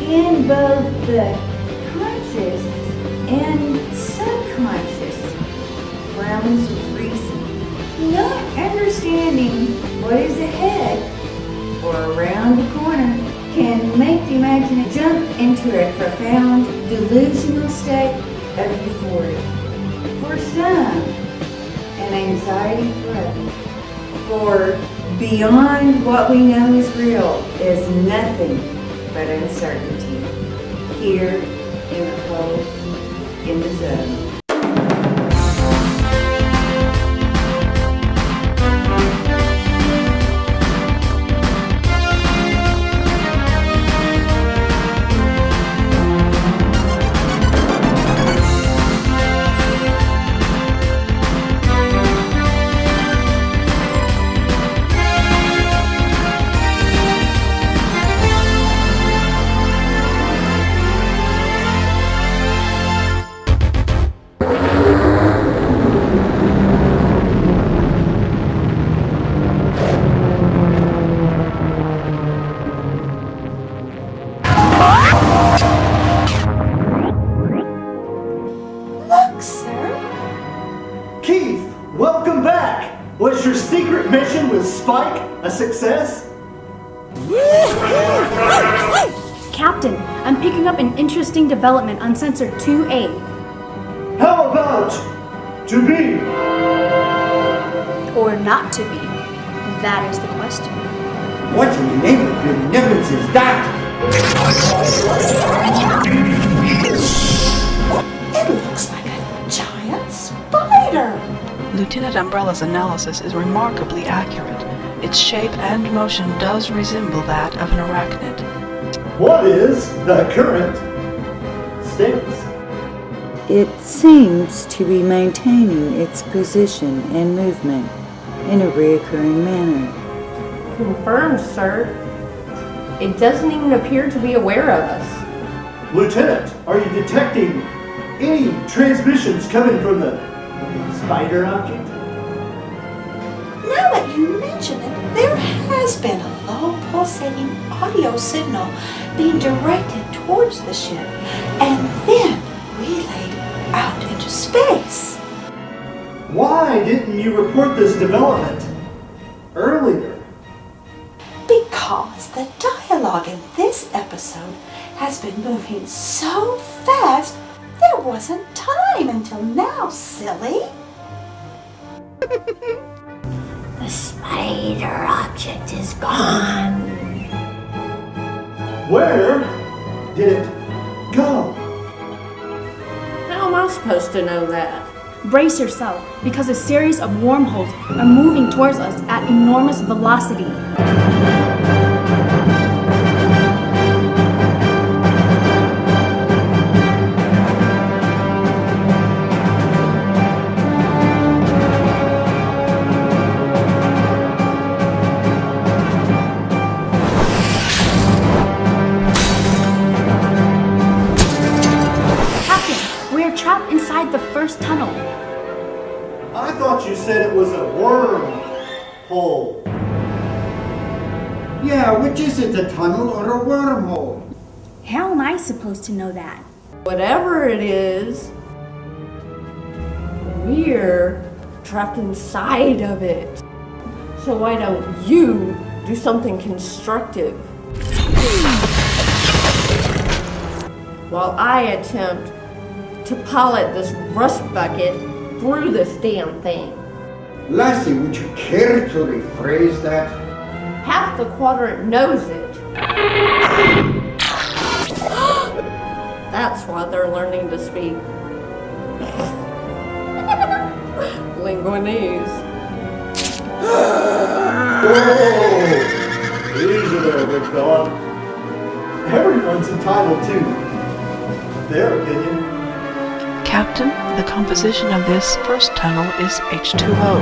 in both the conscious and subconscious realms of reason. Not understanding what is ahead or around the corner can make the imagination jump into a profound delusional state of euphoria. For some, an anxiety for others. For beyond what we know is real is nothing but uncertainty. Here in the hole, in the zone. Welcome back! Was your secret mission with Spike a success? Captain, I'm picking up an interesting development on Sensor 2A. How about to be? Or not to be? That is the question. What in the name of benevolence is that? It looks like a giant spider. Lieutenant Umbrella's analysis is remarkably accurate. Its shape and motion does resemble that of an arachnid. What is the current status? It seems to be maintaining its position and movement in a recurring manner. Confirmed, sir. It doesn't even appear to be aware of us. Lieutenant, are you detecting any transmissions coming from the spider object? Now that you mention it, there has been a low pulsating audio signal being directed towards the ship and then relayed out into space. Why didn't you report this development earlier? Because the dialogue in this episode has been moving so fast, there wasn't time until now, silly. The spider object is gone. Where did it go? How am I supposed to know that? Brace yourself, because a series of wormholes are moving towards us at enormous velocity. Trapped inside the first tunnel. I thought you said it was a wormhole. Yeah, which is it, a tunnel or a wormhole? How am I supposed to know that? Whatever it is, we're trapped inside of it. So why don't you do something constructive? While I attempt to pilot this rust bucket through this damn thing. Lassie, would you care to rephrase that? Half the quadrant knows it. That's why they're learning to speak Linguinese. Whoa! Easy there, big fella. Everyone's entitled to their opinion. Captain, the composition of this first tunnel is H2O.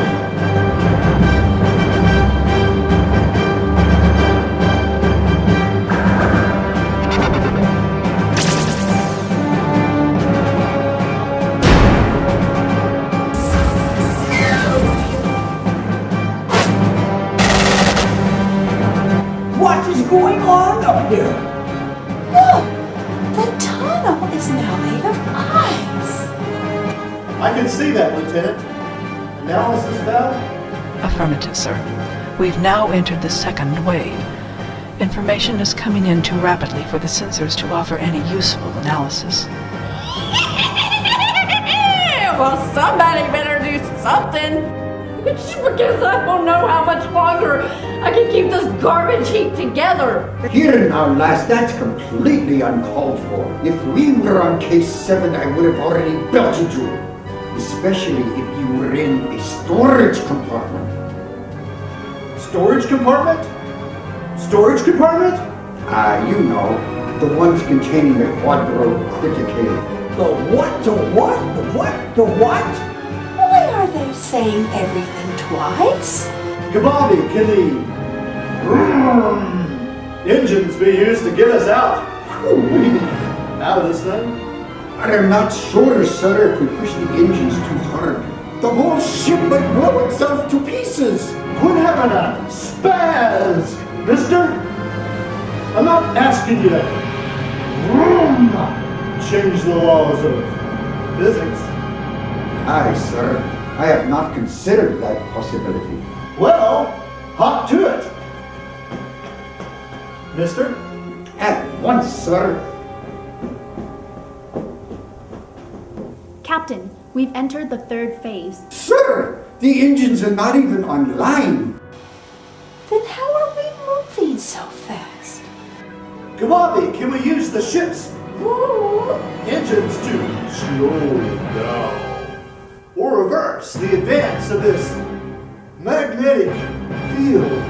What is going on up here? Look! The tunnel is now made of ice. I can see that, Lieutenant. Analysis valve? Affirmative, sir. We've now entered the second wave. Information is coming in too rapidly for the sensors to offer any useful analysis. Well, somebody better do something. Because I don't know how much longer I can keep this garbage heap together. Here now, lass, that's completely uncalled for. If we were on case 7, I would have already belted you. Especially if you were in a storage compartment. Storage compartment? Storage compartment? You know, the ones containing the quadro criticale. The what? The what? The what? The what? Why are they saying everything twice? Kababi, can the engines be used to get us out? Out of this thing? I'm not sure, sir, if we push the engines too hard. The whole ship might blow itself to pieces. Quit having a spaz, mister. I'm not asking you to change the laws of physics. Aye, sir. I have not considered that possibility. Well, hop to it, mister. At once, sir. Captain, we've entered the third phase. Sir, the engines are not even online. Then how are we moving so fast? Kababi, can we use the ship's engines to slow down or reverse the advance of this magnetic field?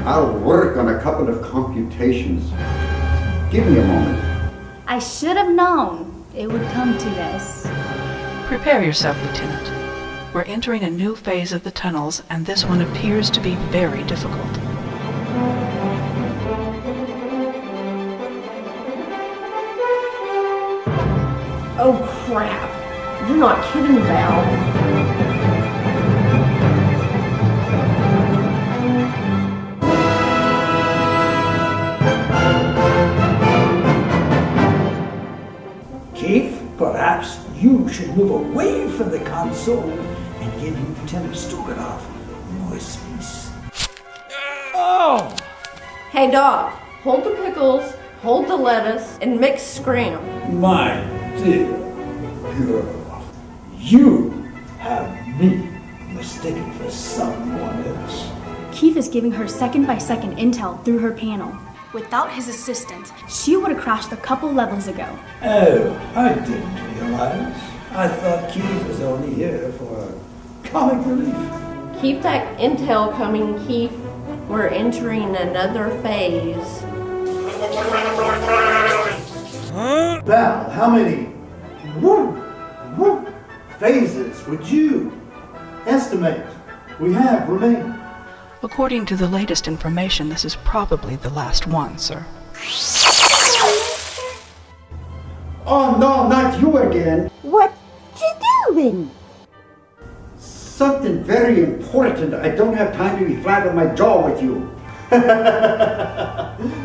I'll work on a couple of computations. Give me a moment. I should have known it would come to this. Prepare yourself, Lieutenant. We're entering a new phase of the tunnels, and this one appears to be very difficult. Oh crap. You're not kidding, Val. Keith, perhaps you should move away from the console and give Lieutenant Stroganoff more space. Oh! Hey, Doc, hold the pickles, hold the lettuce, and mix scram. My dear girl, you have me mistaken for someone else. Keith is giving her second-by-second intel through her panel. Without his assistance, she would have crashed a couple levels ago. Oh, I didn't realize. I thought Keith was only here for comic relief. Keep that intel coming, Keith. We're entering another phase. Val, how many phases would you estimate we have remaining? According to the latest information, this is probably the last one, sir. Oh, no, not you again. What you doing? Something very important. I don't have time to be flat on my jaw with you.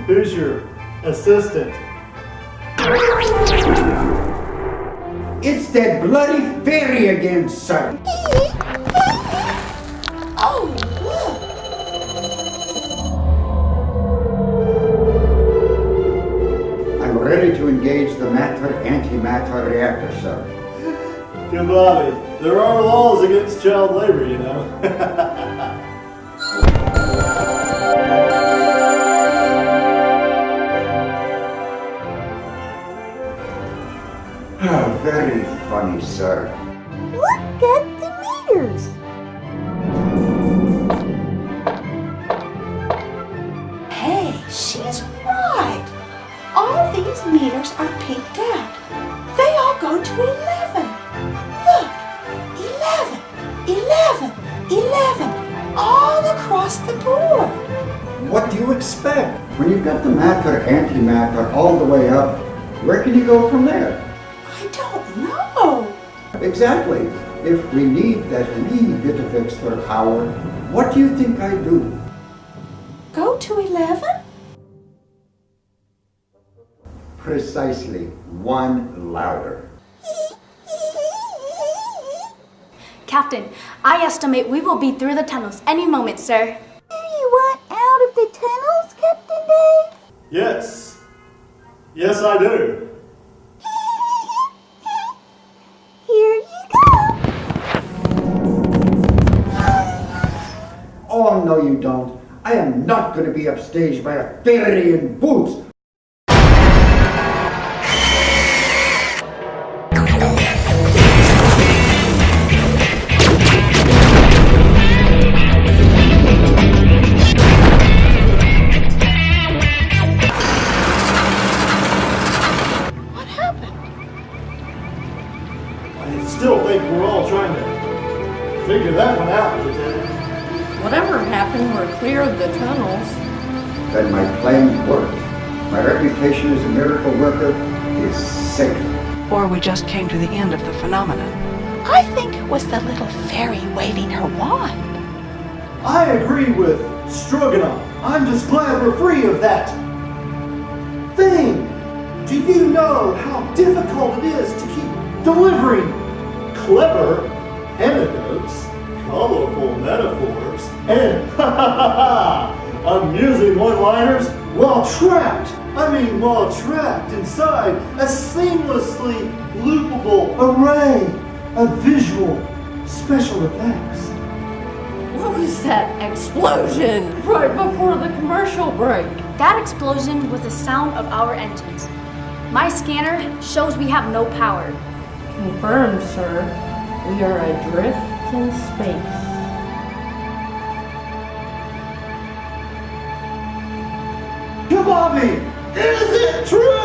Who's your assistant? It's that bloody fairy again, sir. Oh, look! I'm ready to engage the matter-antimatter reactor, sir. Kababi, there are laws against child labor, you know. Very funny, sir. Look at the meters. Hey, she's right. All these meters are peaked out. They all go to 11. Look, 11, 11, 11, all across the board. What do you expect? When you've got the matter-antimatter all the way up, where can you go from there? I don't know. Exactly. If we need that wee bit of extra power, what do you think I do? Go to 11? Precisely one louder. Captain, I estimate we will be through the tunnels any moment, sir. Do you want out of the tunnels, Captain Dave? Yes. Yes, I do. Here you go. Oh, no you don't. I am not going to be upstaged by a fairy in boots. I still think we're all trying to figure that one out, Lieutenant. Whatever happened, we're clear of the tunnels. Then my plan worked. My reputation as a miracle worker is safe. Or we just came to the end of the phenomenon. I think it was the little fairy waving her wand. I agree with Stroganoff. I'm just glad we're free of that thing. Do you know how difficult it is to keep delivering clever anecdotes, colorful metaphors, and amusing one-liners while trapped inside a seamlessly loopable array of visual special effects? What was that explosion right before the commercial break? That explosion was the sound of our engines. My scanner shows we have no power. Confirmed, sir. We are adrift in space. Kababi, is it true?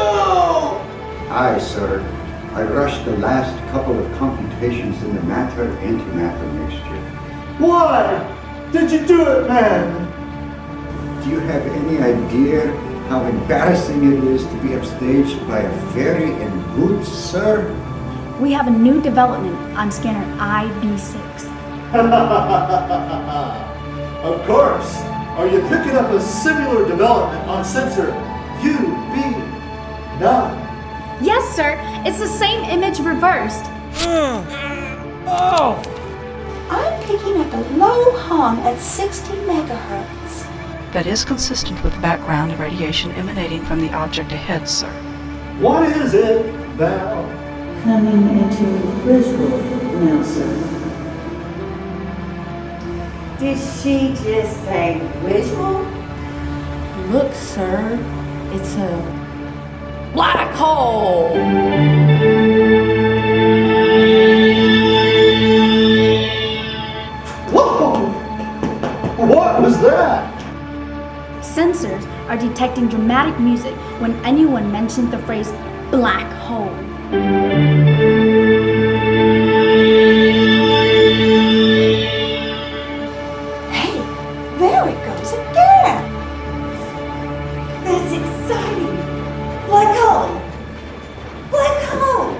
Aye, sir. I rushed the last couple of computations in the matter-antimatter mixture. Why did you do it, man? Do you have any idea how embarrassing it is to be upstaged by a fairy in boots, sir? We have a new development on scanner IB6. Of course. Are you picking up a similar development on sensor UB9? Yes, sir. It's the same image reversed. Oh! I'm picking up a low hum at 60 megahertz. That is consistent with background radiation emanating from the object ahead, sir. What is it, Val? Coming into visual now, sir. Did she just say visual? Look, sir. It's a black hole! Whoa! What was that? Sensors are detecting dramatic music when anyone mentions the phrase black hole. Hey, there it goes again. That's exciting. Black hole. Black hole.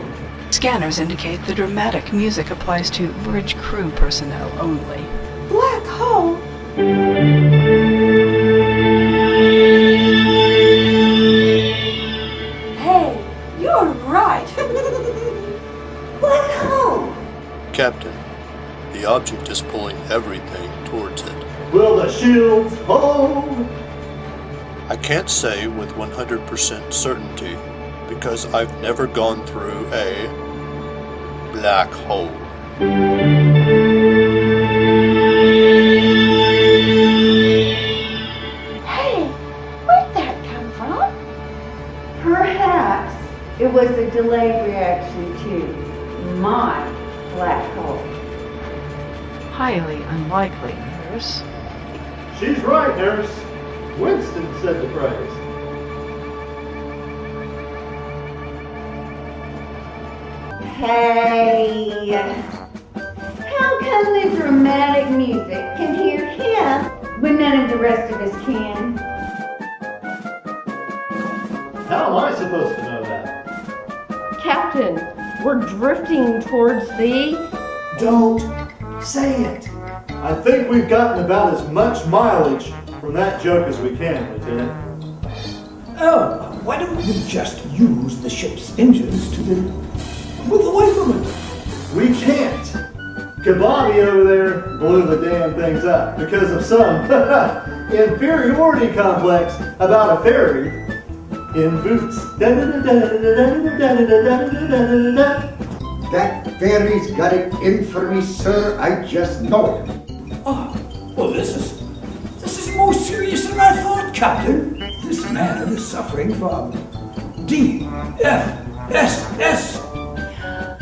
Scanners indicate the dramatic music applies to bridge crew personnel only. Black hole? Hey, you're right. Black hole. Captain, the object is pulling everything towards it. Will the shields hold? I can't say with 100% certainty because I've never gone through a black hole. Hey, where'd that come from? Perhaps it was a delayed reaction to my black hole. Highly unlikely, nurse. She's right, nurse. Winston said the phrase. Hey, how come the dramatic music can hear him, but none of the rest of us can? How am I supposed to know that? Captain, we're drifting towards the... Don't say it. I think we've gotten about as much mileage from that joke as we can, Lieutenant. Oh, why don't we just use the ship's engines to move away from it? We can't. Kababi over there blew the damn things up because of some inferiority complex about a fairy in boots. That fairy's got it in for me, sir. I just know it. Oh, well, this is more serious than I thought, Captain. This man is suffering from DFSS.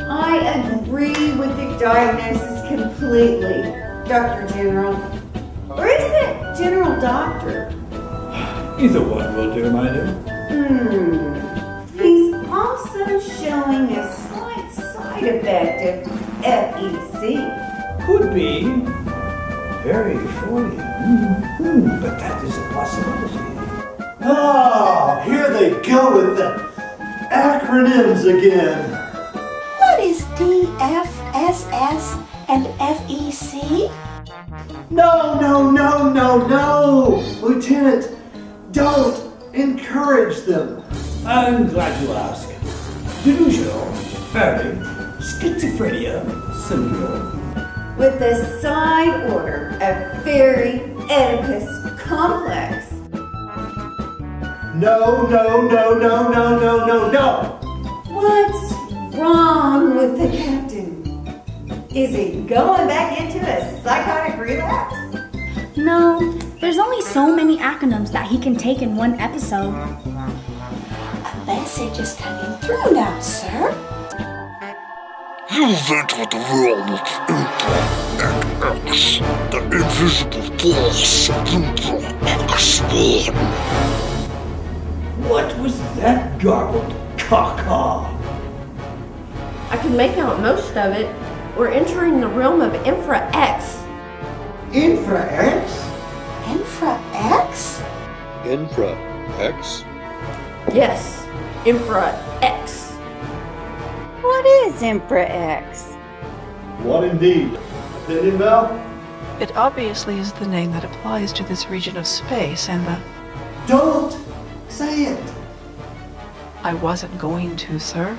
I agree with the diagnosis completely, Dr. General. Or is it General Doctor? Either one will do, my dear. He's also showing a slight side effect of FEC. Could be very Freudian. But that is a possibility. Oh, here they go with the acronyms again. What is DFSS and FEC? No. Lieutenant, don't encourage them. I'm glad you asked. Delusional, fairy, schizophrenia, syndrome. With the side order of fairy Oedipus complex. No. What's wrong with the captain? Is he going back into a psychotic relapse? No, there's only so many acronyms that he can take in one episode. A message is coming through now, sir. You've entered the realm of Infra X, the invisible force of Infra X-1. What was that garbled caw-caw? I can make out most of it. We're entering the realm of Infra X. Infra X? Infra X? Infra X? Yes, Infra X. What is Infra X? What indeed? Opinion, Val? It obviously is the name that applies to this region of space, and the... Don't say it. I wasn't going to, sir.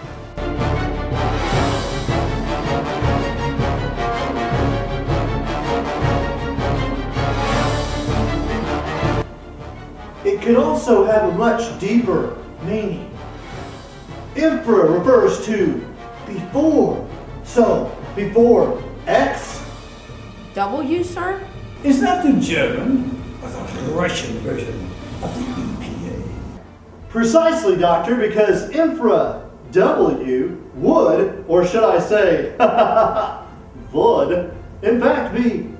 It can also have a much deeper meaning. Infra refers to before. So, before X? W, sir? Is that the German or the Russian version of the EPA? Precisely, Doctor, because Infra W would, or should I say, would, in fact be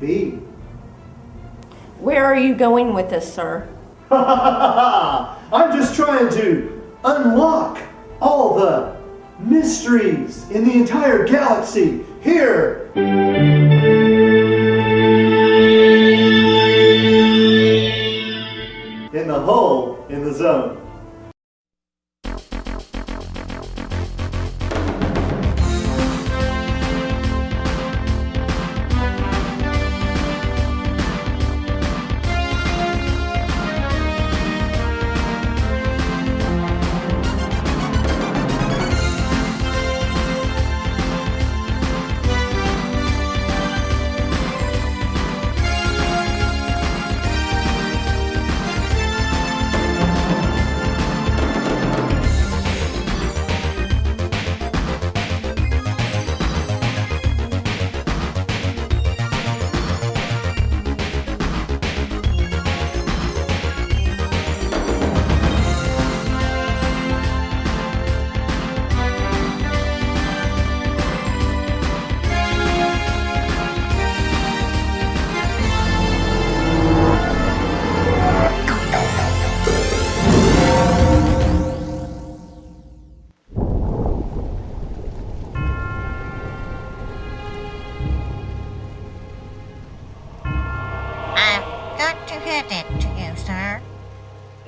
B. Where are you going with this, sir? I'm just trying to unlock all the mysteries in the entire galaxy here. In the hole in the zone.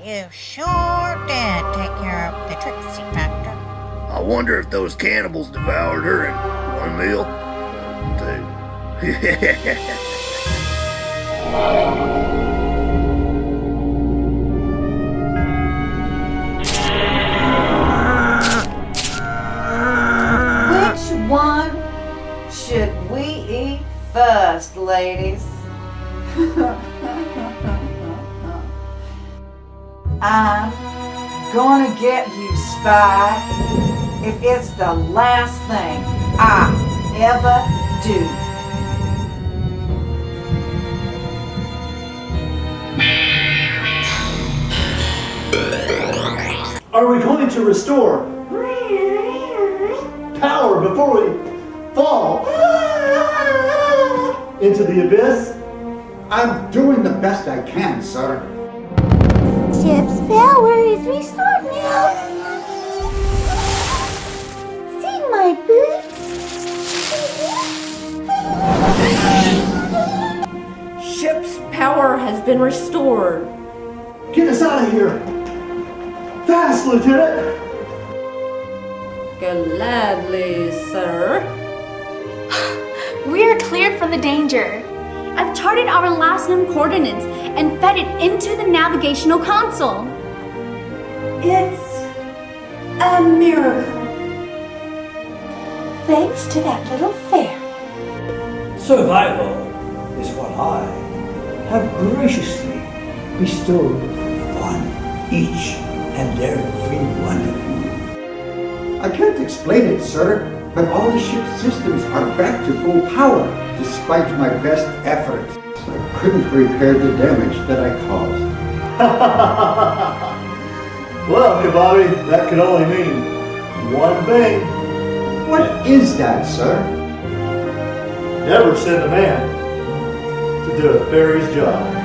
You sure did take care of the Trixie factor. I wonder if those cannibals devoured her in one meal? I'm gonna get you, Spy, if it's the last thing I ever do. Are we going to restore power before we fall into the abyss? I'm doing the best I can, sir. Ship's power is restored now. See my boots? Ship's power has been restored. Get us out of here! Fast, Lieutenant! Gladly, sir. We are cleared from the danger. I've charted our last known coordinates and fed it into the navigational console. It's a miracle. Thanks to that little fairy. Survival is what I have graciously bestowed upon each and every one of you. I can't explain it, sir, but all the ship's systems are back to full power, despite my best efforts. I couldn't repair the damage that I caused. Well, Kababi, that could only mean one thing. What is that, sir? Never send a man to do a fairy's job.